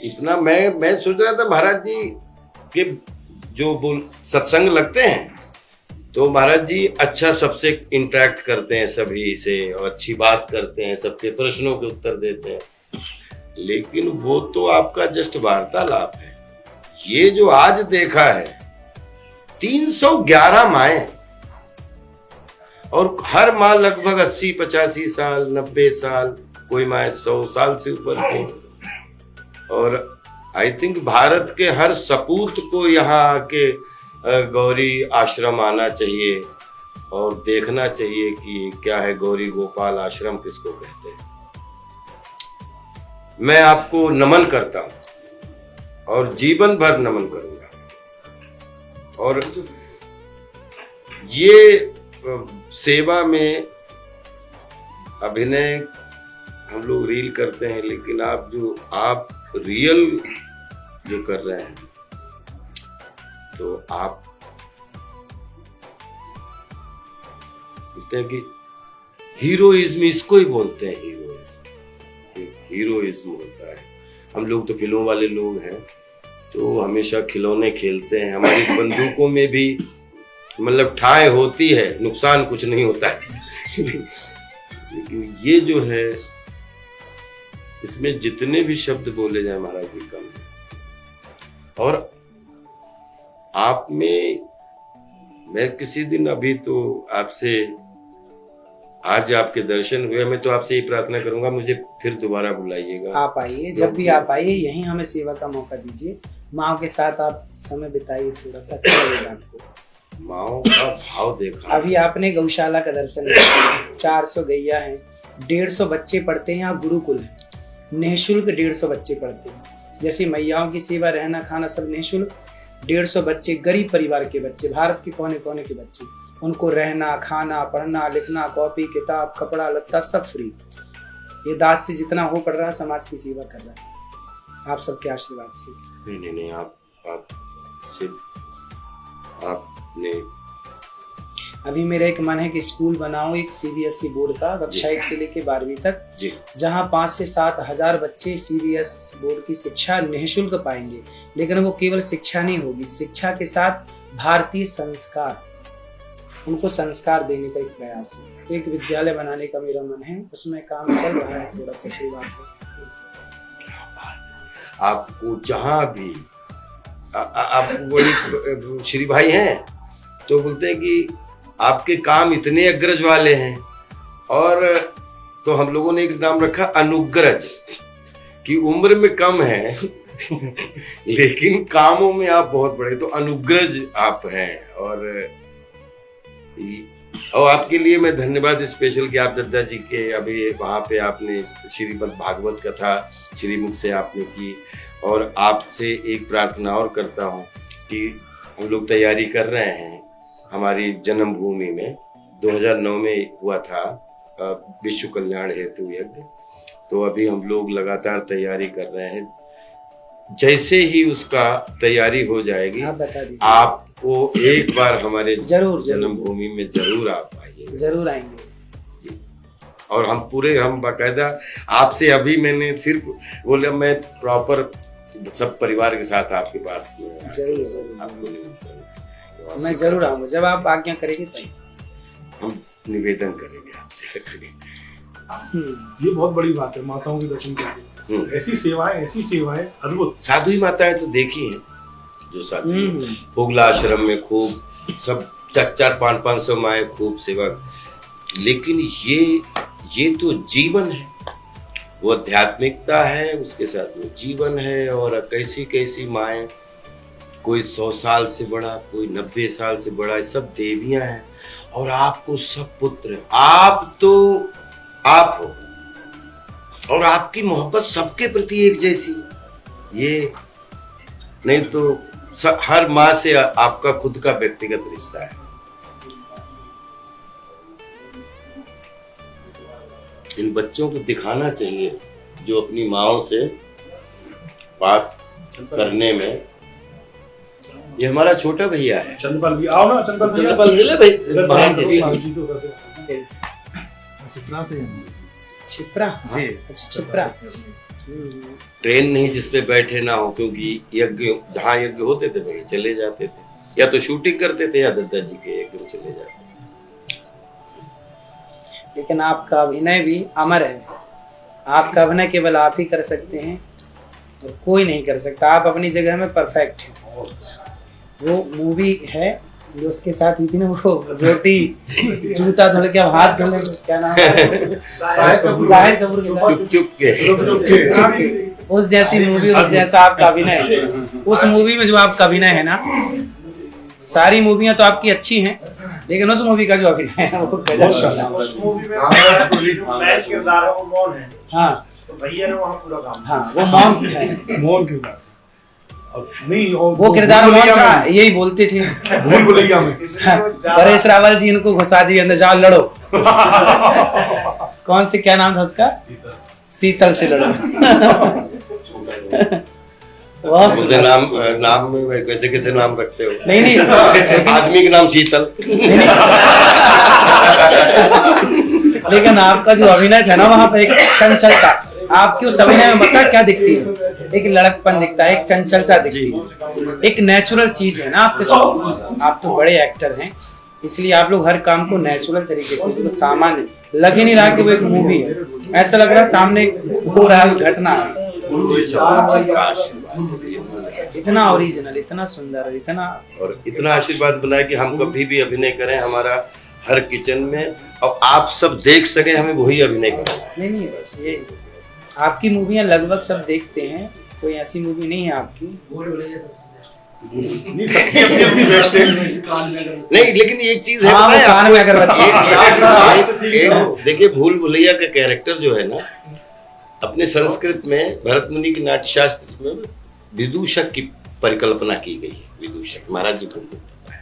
इतना मैं सोच रहा था महाराज जी के जो बोल सत्संग लगते हैं तो महाराज जी अच्छा सबसे इंटरेक्ट करते हैं सभी से और अच्छी बात करते हैं, सबके प्रश्नों के उत्तर देते हैं, लेकिन वो तो आपका जस्ट वार्तालाप है। ये जो आज देखा है 311 माएं और हर माँ लगभग 80-85 साल 90 साल, कोई माँ 100 साल से ऊपर की, और आई थिंक भारत के हर सपूत को यहाँ आके गौरी आश्रम आना चाहिए और देखना चाहिए कि क्या है गौरी गोपाल आश्रम किसको कहते हैं। मैं आपको नमन करता हूं और जीवन भर नमन करूंगा। और ये सेवा में अभिनय हम लोग रील करते हैं, लेकिन आप रियल जो कर रहे हैं तो आप बोलते हैं कि हीरोइज्म, इसको ही बोलते हैं हीरोइज्म होता है। हम लोग तो फिल्मों वाले लोग हैं तो हमेशा खिलौने खेलते हैं, हमारी बंदूकों में भी मतलब ठाए होती है, नुकसान कुछ नहीं होता है लेकिन ये जो है इसमें जितने भी शब्द बोले जाए महाराज जी कम है। और आप में मैं किसी दिन अभी तो आपसे आज आपके दर्शन हुए, मैं तो आपसे ही प्रार्थना करूंगा मुझे फिर दोबारा बुलाइएगा। आप आइए, जब भी आप आइए यहीं हमें सेवा का मौका दीजिए। माँ के साथ आप समय बिताइए, थोड़ा सा अच्छा लगेगा आपको। माँ का भाव देखा। अभी आपने गौशाला का दर्शन किया, 400 गैया हैं, 150 बच्चे पढ़ते हैं। यहाँ गुरुकुल है, निःशुल्क 150 बच्चे पढ़ते हैं। जैसे मैयाओं की सेवा, रहना खाना सब निःशुल्क। 150 बच्चे, गरीब परिवार के बच्चे, भारत के कोने कोने के बच्चे, उनको रहना खाना पढ़ना लिखना कॉपी किताब कपड़ा लत्ता सब फ्री। ये दास से जितना हो पड़ रहा है समाज की सेवा कर रहा है, आप सबके आशीर्वाद से। नहीं आपने अभी मेरा एक मन है कि स्कूल बनाऊं, एक CBSE बोर्ड का, कक्षा 1 से लेके 12वीं तक, जहां 5 से 7 हजार बच्चे CBS बोर्ड की शिक्षा निःशुल्क पाएंगे। लेकिन वो केवल शिक्षा नहीं होगी, शिक्षा के साथ भारतीय संस्कार, उनको संस्कार देने का एक प्रयास है। तो एक विद्यालय बनाने का मेरा मन है, उसमें काम चल रहा है, थोड़ा सा शुरुआत है। आपको जहां भी आप बड़ी श्री भाई हैं तो बोलते हैं कि आपके काम इतने अग्रज वाले हैं, और तो हम लोगों ने एक नाम रखा अनुग्रज, कि उम्र में कम है लेकिन कामों में आप बहुत बड़े, तो अनुग्रज आप हैं। और आपके लिए मैं धन्यवाद स्पेशल कि आप दद्दा जी के अभी वहां पे आपने श्रीमद् भागवत कथा श्रीमुख से आपने की। और आपसे एक प्रार्थना और करता हूँ कि हम लोग तैयारी कर रहे हैं, हमारी जन्मभूमि में 2009 में हुआ था विश्व कल्याण हेतु यज्ञ, तो अभी हम लोग लगातार तैयारी कर रहे हैं। जैसे ही उसका तैयारी हो जाएगी आपको एक बार हमारे जन्मभूमि में जरूर आप आइए। जरूर आएंगे जी। और हम बाकायदा आपसे अभी मैंने सिर्फ बोला, मैं प्रॉपर सब परिवार के साथ आपके पास जरूर आपको मैं जरूर आऊंगा, जब आप आज्ञा करेंगे तब हम निवेदन करेंगे आपसे। ये बहुत बड़ी बात है, माताओं के दर्शन करके। ऐसी सेवाएं अद्भुत। साधु ही माताएं तो देखी हैं, जो साधु पुगला आश्रम में खूब सब 400-500 माएं खूब सेवा, लेकिन ये तो जीवन है, वो आध्यात्मिकता है, उसके साथ वो जीवन है। और कैसी कैसी माएं, कोई 100 साल से बड़ा, कोई 90 साल से बड़ा, सब देवियां हैं। और आपको सब पुत्र, आप तो आप हो, और आपकी मोहब्बत सबके प्रति एक जैसी। ये नहीं तो हर माँ से आपका खुद का व्यक्तिगत रिश्ता है। इन बच्चों को दिखाना चाहिए जो अपनी माँओं से बात करने में। ये हमारा छोटा भैया है चंद्रपाल भी, आओ ना चंद्रपाल मिले भाई। छिपरा से छिपरा, अच्छा छिपरा। ट्रेन नहीं जिसपे बैठे ना हो, क्योंकि यज्ञ जहाँ यज्ञ होते थे वहीं चले जाते थे, या तो शूटिंग करते थे या दादाजी के यज्ञ में चले जाते थे। लेकिन आपका अभिनय भी अमर है। आपका अभिनय केवल आप ही कर सकते हैं और कोई नहीं कर सकता। आप अपनी जगह में परफेक्ट हैं। वो मूवी है जो उसके साथ हुई थी ना, वो रोटी जूता धुल के हाथ धुलने, क्या नाम है, शाहिद कपूर के साथ चुप चुप के उस जैसी मूवी, उस जैसा आपका अभिनय है। उस मूवी में जो आपका अभिनय है ना, सारी मूवियां तो आपकी अच्छी हैं, लेकिन उस मूवी का जो अभिनय है वो गजब है। उस मूवी में मैं किरदार है वो मौन है। हाँ तो भैया ने वहाँ पूरा काम। हाँ, वो मौन है। मौन किरदार नहीं, और वो किरदार मौन था, यही बोलते थे। भूल भुलैया में परेश रावल जी इनको घुसा दिए अंदर, जाओ लड़ो। कौन से, क्या नाम था उसका, शीतल से लड़ो। मुझे नाम में कैसे कैसे नाम रखते हो? नहीं नहीं, आदमी का नाम शीतल। लेकिन आपका जो अभिनय था ना, वहाँ पे एक चंचलता आपके उस अभिनय में बता क्या दिखती है, एक लड़कपन दिखता है, एक चंचलता दिखती है, एक नेचुरल चीज है ना आपके। आप तो बड़े एक्टर हैं, इसलिए आप लोग हर काम को नेचुरल तरीके से, तो सामान्य लग ही नहीं रहा कि वो एक मूवी है, ऐसा लग रहा है सामने हो रहा है घटना है। इतना ओरिजिनल, इतना सुंदर, इतना और इतना आशीर्वाद बनाए कि हम कभी भी अभिनय करें हमारा हर किचन में, और आप सब देख सके हमें वही अभिनय करना है। नहीं बस ये आपकी मूवियां लगभग सब देखते हैं, कोई ऐसी मूवी नहीं है आपकी। नहीं, लेकिन एक चीज है, हाँ, बताएं कान में आपको, अगरबत्ती। एक देखिए भूल भुलैया का कैरेक्टर जो है ना, अपने संस्कृत में भरत मुनि के नाट्य शास्त्र में विदूषक की परिकल्पना की गई है। विदूषक महाराज जी को पता है।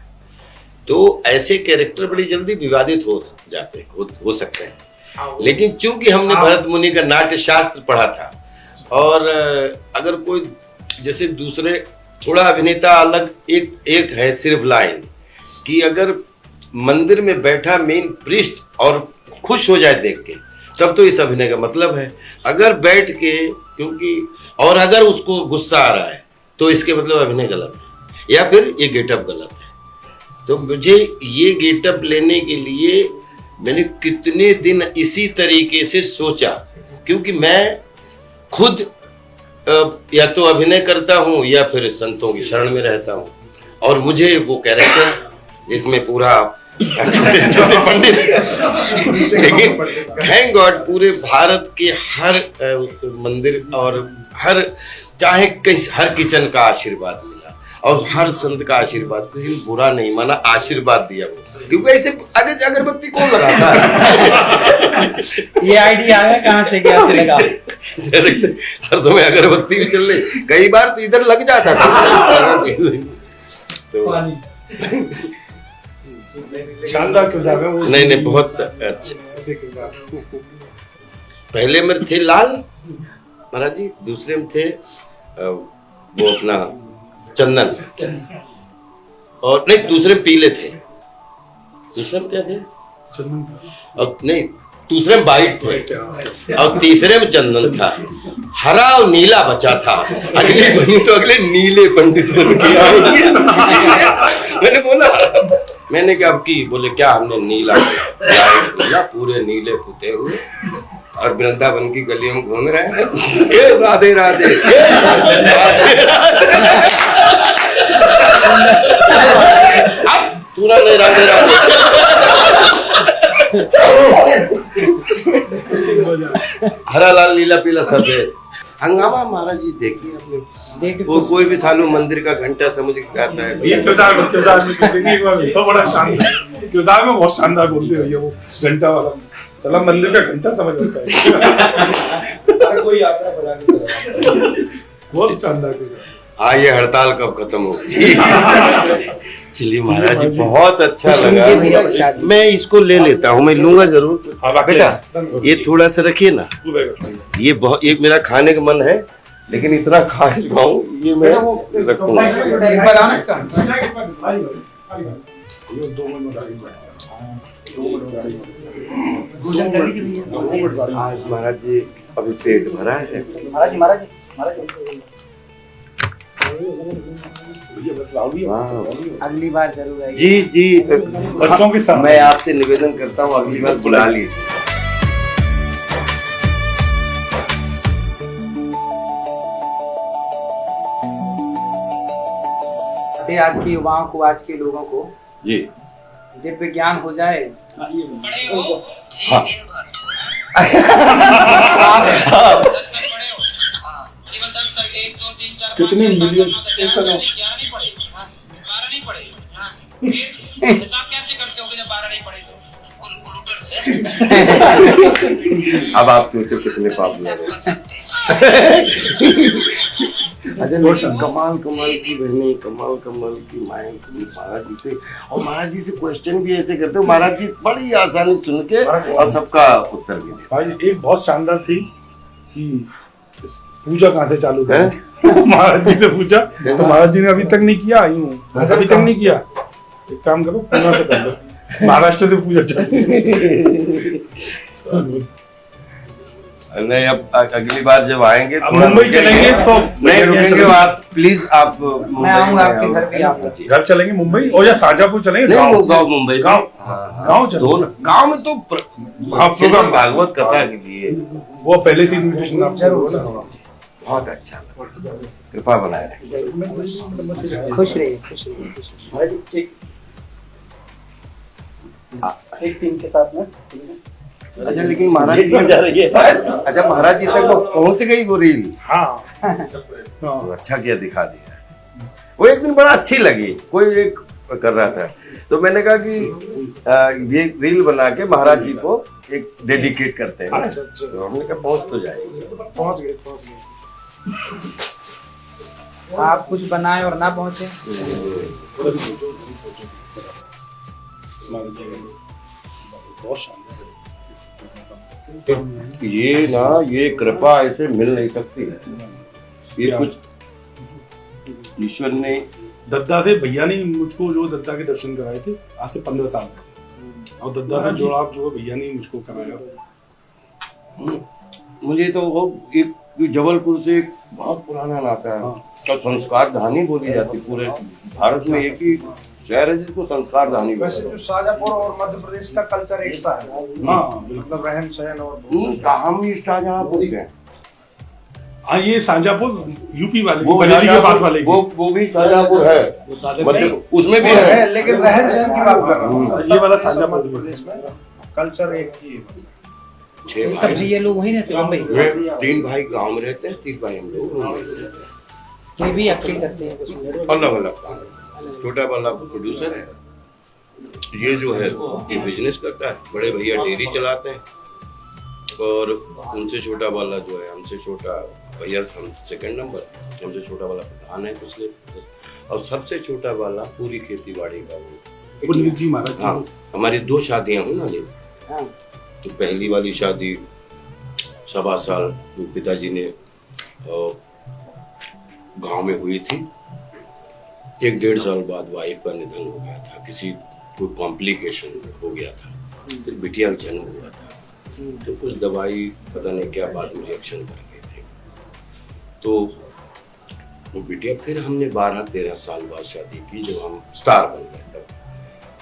तो ऐसे कैरेक्टर बड़ी जल्दी विवादित हो जाते हो सकते हैं, लेकिन चूंकि हमने भरत मुनि का नाट्य शास्त्र पढ़ा था, और अगर कोई जैसे दूसरे थोड़ा अभिनेता अलग एक है सिर्फ लाइन कि अगर मंदिर में बैठा मेन प्रीस्ट और खुश हो जाए देख के, तब तो इस अभिनय का मतलब है। अगर बैठ के, क्योंकि और अगर उसको गुस्सा आ रहा है तो इसके मतलब अभिनय गलत है, या फिर ये गेटअप गलत है। तो मुझे ये गेटअप लेने के लिए मैंने कितने दिन इसी तरीके से सोचा, क्योंकि मैं खुद या तो अभिनय करता हूँ या फिर संतों की शरण में रहता हूँ, और मुझे वो कैरेक्टर जिसमें पूरा छोटे छोटे पंडित, लेकिन थैंक गॉड पूरे भारत के हर मंदिर और हर चाहे हर किचन का आशीर्वाद मिला, और हर संत का आशीर्वाद, किसी ने बुरा नहीं माना, आशीर्वाद दिया वो, क्योंकि ऐसे आगे अगरबत्ती कौन लगाता है? ये आइडिया आया कहाँ से, क्या से लगा? हर समय अगरबत्ती भी चल रही, कई बार तो इधर लग जाता था। तो शानदार किरदार है वो। नहीं बहुत अच्छा। पहले में थे लाल महाराज जी, दूसरे में थे वो अपना चंदन, और नहीं दूसरे में पीले थे, दूसरे में क्या थे चंदन, और नहीं दूसरे में वाइट थे, और तीसरे में चंदन था। हरा और नीला बचा था, अगली बनी तो अगले नीले पंडित बन के आएंगे। मैंने बोला, मैंने कहा अब की, बोले क्या, हमने नीला पूरे नीले पुते हुए और वृंदावन की गलियों में घूम रहे हैं, राधे राधे। अब पूरा नहीं राधे राधे। हरा लाल नीला पीला सफेद हंगामा। महाराज जी देखिए आपने, वो कोई भी सालू मंदिर का घंटा समझ के आता है। ये किरदार में तो बड़ा शानदार किरदार में बहुत शानदार बोलते हुए वो घंटा वाला, चला मंदिर का घंटा समझ लेता है। कोई यात्रा बना के बहुत शानदार किरदार। हाँ, ये हड़ताल कब खत्म होगी? चलिए महाराज जी बहुत अच्छा लगा, मैं इसको ले लेता हूँ, मैं लूंगा जरूर। बेटा ये थोड़ा सा रखिए ना, ये बहुत, एक मेरा खाने का मन है लेकिन इतना खा चुका हूँ, ये मैं रखूंगा। पूजन कर लीजिए भैया। आज महाराज जी अभी पेट भरा है। महाराज जी महाराज जी महाराज जी अगली बार जरूर आइए। जी जी, बच्चों के साथ मैं आपसे निवेदन करता हूँ अगली बार बुला लीजिए। आज के युवाओं को, आज के लोगों को जी दिव्य ज्ञान हो जाए। हाँ। कितने मिलियन ऐसा ना हिसाब कैसे करते होगे जब 12 नहीं पढ़े तो? अब आप सोचो कितने पाप लगे। अच्छा, कमाल कमाल की बहनें, कमाल कमाल की माएँ महाराज जी से, और महाराज जी से क्वेश्चन भी ऐसे करते हो, महाराज जी बड़ी आसानी सुन के और सबका उत्तर भी देते। भाई एक बहुत शानदार थी कि पूजा कहाँ से चालू है। महाराज जी ने पूछा तो महाराज जी ने अभी तक नहीं किया, यूं अभी तक नहीं किया। एक काम करो, पुणे से कर लो, महाराष्ट्र से पूजा चालू। नहीं, अब अगली बार जब आएंगे अब मुंबई चलेंगे तो नहीं रुकेंगे, आप प्लीज आप मैं आऊंगा आपके घर भी। आप घर चलेंगे मुंबई, और या शाहजहांपुर चलेंगे? गाँव मुंबई गाँव चलो। गाँव में तो प्रोग्राम भागवत कथा के लिए वो पहले से इन्विटेशन आप जरूर ना। बहुत अच्छा लगा। कृपा बनाए रखें। खुश रहिए, खुश रहिए। एक टीम के साथ में। अच्छा, लेकिन महाराज जी अच्छा महाराज जी तक वो पहुंच गई वो रील। हाँ तो अच्छा किया, दिखा दिया। वो एक दिन बड़ा अच्छी लगी, कोई एक कर रहा था तो मैंने कहा कि ये रील बना के महाराज जी को एक डेडिकेट करते हैं ना। तो हमने कहा पहुंच तो जाएगी। पहुंच गए। आप कुछ बनाए और ना पहुंचे। बहुत शानदार। ये ना, ये कृपा ऐसे मिल नहीं सकती है। ये कुछ ईश्वर ने। दद्दा से भैया ने मुझको जो दद्दा के दर्शन कराए थे आज से 15 साल पहले, और दद्दा से जो आप जो भैया ने मुझको कराया। मुझे तो वो एक जबलपुर से एक बहुत पुराना नाता है। तो संस्कार धानी बोली जाती, पूरे भारत में एक ही शहर है जिसको संस्कार धानी। वैसे तो शाहजहांपुर और मध्य प्रदेश का कल्चर एक सा है। हाँ, मतलब रहन सहन और हम ही शाहजहांपुर के। हाँ, ये शाहजहांपुर यूपी वाले, वो बरेली के पास वाले, वो भी शाहजहांपुर है, उसमें भी है, लेकिन रहन सहन की बात कर रहा हूँ। ये वाला शाहजहांपुर मध्य प्रदेश में कल्चर एक ही है। सब भैया लोग वहीं रहते मुंबई। 3 भाई गांव में रहते हैं, 3 भाई हम लोग ये भी एक्टिंग करते हैं कुछ। अलग अलग काम। छोटा वाला प्रोड्यूसर है, ये जो है ये बिजनेस करता है, बड़े भैया डेयरी चलाते हैं, और उनसे छोटा वाला जो है, हमसे छोटा भैया, हम सेकंड नंबर, हमसे छोटा वाला प्रधान है पिछले, और सबसे छोटा वाला पूरी खेती बाड़ी का वो। जी महाराज। हाँ, हमारी 2 शादियां हुई ना ले। तो पहली वाली शादी 1.25 साल पिताजी ने गांव में हुई थी। 1-1.5 साल बाद वाइफ का निधन हो गया था, किसी कोई कॉम्प्लिकेशन हो गया था। फिर बिटिया का जन्म हुआ था, तो कुछ दवाई पता नहीं क्या बाद में रिएक्शन कर गई थी। तो वो बिटिया, फिर हमने 12-13 साल बाद शादी की, जब हम स्टार बन गए तब।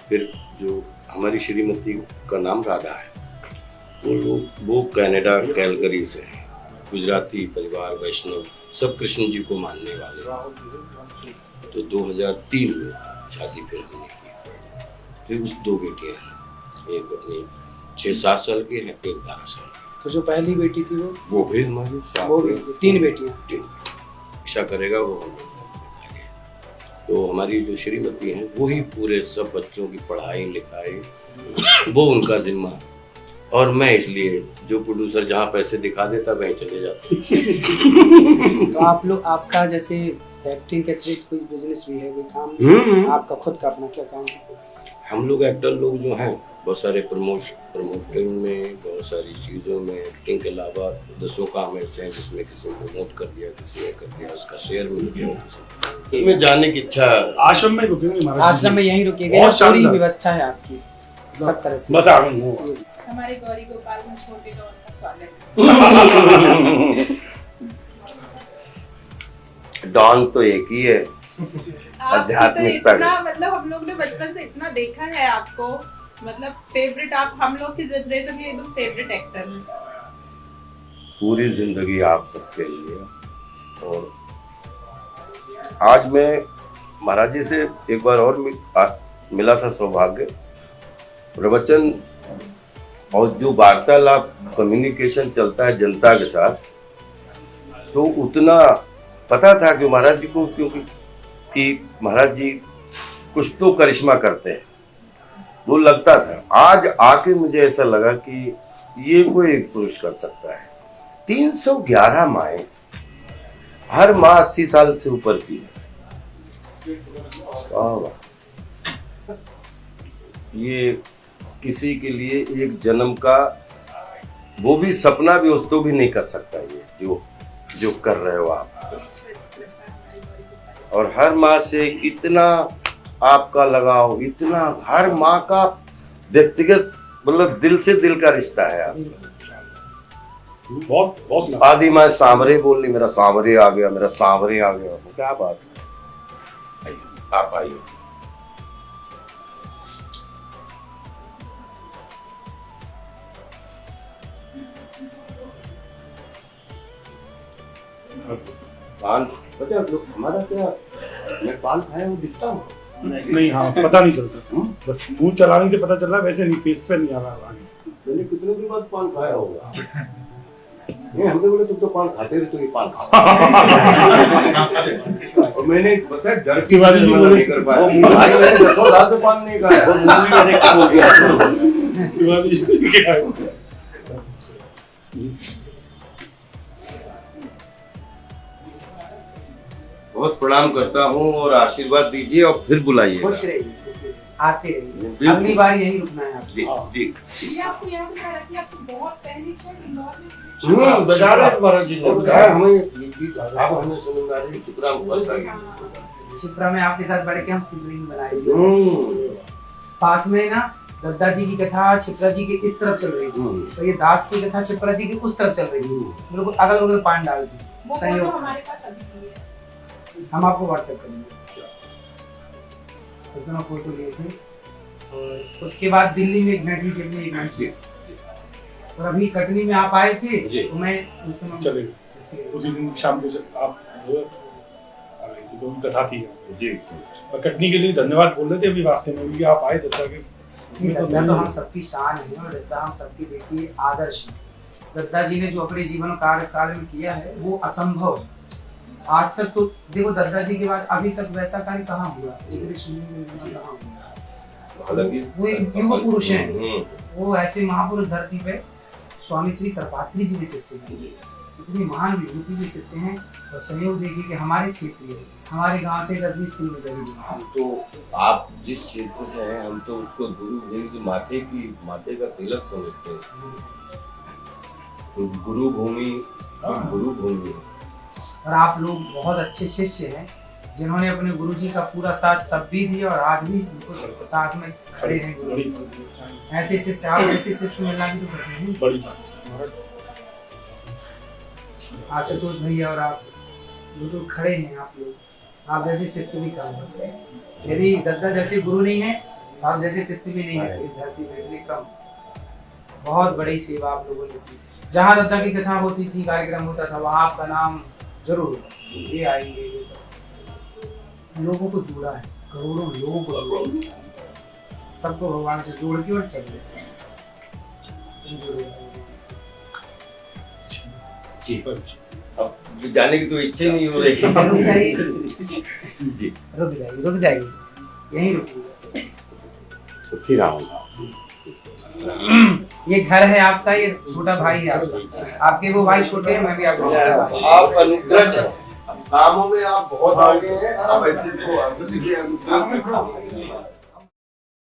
फिर जो हमारी श्रीमती का नाम राधा है, वो कनाडा कैलगरी से है, गुजराती परिवार, वैष्णव, सब कृष्ण जी को मानने वाले। तो 2003 में शादी फिर हमने की। फिर उस 2 बेटियां हैं, एक अपनी 6-7 साल की है, एक 12 साल की। तो जो पहली बेटी थी वो भी हमारी साथ वो में। 3 बेटियां। इच्छा करेगा वो हम। तो हमारी जो श्रीमती हैं, वो ही पूरे सब बच्चों की पढ़ाई लिखाई वो उनका जिम्मा, और मैं इसलिए जो प्रोड्यूसर जहाँ पैसे दिखा देता वहीं चले जाते। तो आप लोग, आपका जैसे एक्टिंग के अतिरिक्त कोई बिजनेस भी है, कोई काम आपका खुद का अपना क्या काम है? हम लोग एक्टर लोग जो हैं, बहुत सारे प्रमोटिंग में, बहुत सारी चीज़ों में, एक्टिंग के अलावा 10 काम ऐसे हैं जिसमें किसी ने प्रमोट कर दिया, किसी ने कर दिया, उसका शेयर मिल गया। इसमें जाने की इच्छा। आश्रम में रुकेंगे महाराज। आश्रम में यहीं रुकिएगा, पूरी व्यवस्था है आपकी। सब तरह से। बता रहा हूँ। हमारे गौरी गोपाल में छोटे डॉन का स्वागत डॉन तो एक ही है। आपको तो आध्यात्मिकता इतना मतलब हम लोग ने बचपन से इतना देखा है आपको, मतलब फेवरेट, आप हम लोग की जनरेशन के एकदम फेवरेट एक्टर हैं। पूरी जिंदगी आप सबके लिए। और आज मैं महाराज जी से एक बार और मिला था सौभाग्य। प्रवचन और जो वार्तालाप कम्युनिकेशन चलता है जनता के साथ, तो उतना पता था कि महाराज जी को, क्योंकि कि महाराज जी कुछ तो करिश्मा करते हैं, वो लगता था। आज आके मुझे ऐसा लगा कि ये कोई एक पुरुष कर सकता है। 311 माएँ, हर माँ 80 साल से ऊपर की है। वाह वाह। ये किसी के लिए एक जन्म का वो भी सपना भी उस तो भी नहीं कर सकता, ये जो कर रहे हो आप। और हर माँ से इतना आपका लगाव, इतना हर माँ का व्यक्तिगत मतलब दिल से दिल का रिश्ता है आप। बहुत बहुत आदि माँ सांवरे बोल रही, मेरा सांवरे आ गया, मेरा सांवरे आ गया। क्या बात है। आइए, आप आइए। पान पता है हमारा क्या, मैं पान खाया वो दिखता हूँ नहीं, हाँ पता नहीं चलता। बस मुंह चलाने से पता चल रहा है, वैसे नहीं, फेस पे नहीं आ रहा आगे। मैंने कितने दिन बाद पान खाया होगा। नहीं, हमने बोले तुम तो पान खाते रहे, तो ये पान खाओ। और मैंने पता है डर की वजह से मना नहीं कर पाया। भाई मैंने 10 साल से पान नहीं खाया। बहुत प्रणाम करता हूँ और आशीर्वाद दीजिए और फिर बुलाइए। खुश रहिए, आते रहिए। अगली बार यहीं रुकना है आपको। जी जी। ये आपको याद है कि आपको बहुत पहले शायद इंदौर में बजा रहे महाराज जी ने बताया हमें, आप हमें समझ आ रही चित्रा बस आ गई। शिप्रा में आपके साथ बैठ के हम शिवलिंग बनाए। पास में ना दद्दा जी की कथा छिपरा जी के इस तरफ चल रही थी, तो ये दास की कथा छिपरा जी की उस तरफ चल रही थी। बिल्कुल अगल बगल पान डाल दी। वो फोटो संयोग हमारे पास अभी भी है। हम आपको व्हाट्सएप करेंगे। उस समय फोटो लिए थे। और उसके बाद दिल्ली में एक घंटी के लिए एक घंटी, और अभी कटनी में आप आए थे तो मैं उस समय चले उसी दिन शाम को आप जो कथा थी जी। और कटनी के लिए धन्यवाद बोल रहे थे अभी रास्ते में भी, आप आए दत्ता के। दद्दा तो हम सबकी शान है और दद्दा हम सबकी देखिए आदर्श है। दद्दा जी ने जो अपने जीवन काल में किया है वो असंभव है। आज तक तो देखो दद्दा जी के बाद अभी तक वैसा कार्य कहाँ हुआ, कहाँ हुआ। वो एक युग पुरुष हैं, वो ऐसे महापुरुष धरती पे स्वामी श्री कृपात्री जी के शिष्य हैं, इतनी महान विभूति के शिष्य हैं। और संयोग देखिए कि हमारे क्षेत्र हमारे गांव से 10-20 किलोमीटर ही दूर। हम तो आप जिस क्षेत्र से हैं, हम तो उसको गुरु भूमि की माथे का तिलक समझते हैं। तो गुरु भूमि है। और आप लोग बहुत अच्छे शिष्य हैं जिन्होंने अपने गुरु जी का पूरा साथ तब भी दिया और आज भी उनको साथ में खड़े हैं। ऐसे शिष्य आप ऐसे शिष्य मिलना भी तो कठिन है। बड़ी बात। आशुतोष भैया और आप बिल्कुल खड़े हैं। आप लोग आप जैसे शिष्य भी कम है। यदि दद्दा जैसे गुरु नहीं है, आप जैसे शिष्य भी नहीं है इस धरती पे, इतने कम। बहुत बड़ी सेवा आप लोगों ने की। जहाँ दद्दा की कथा होती थी, कार्यक्रम होता था, वहाँ आपका नाम जरूर होगा। ये आएंगे, ये सब लोगों को जोड़ा है, करोड़ों लोगों को जोड़ा है। सबको भगवान से जोड़ के और चल रहे हैं। जी। अब जाने की तो इच्छा नहीं हो रही। रुक जाइए, जी रुक जाइए, यहीं रुकिए। तो फिर आऊंगा। ये घर है आपका, ये छोटा भाई है आपका। आपके वो भाई छोटे हैं, मैं भी आपका छोटा भाई। आप अनुग्रह कामों में आप बहुत आगे हैं। आप ऐसे तो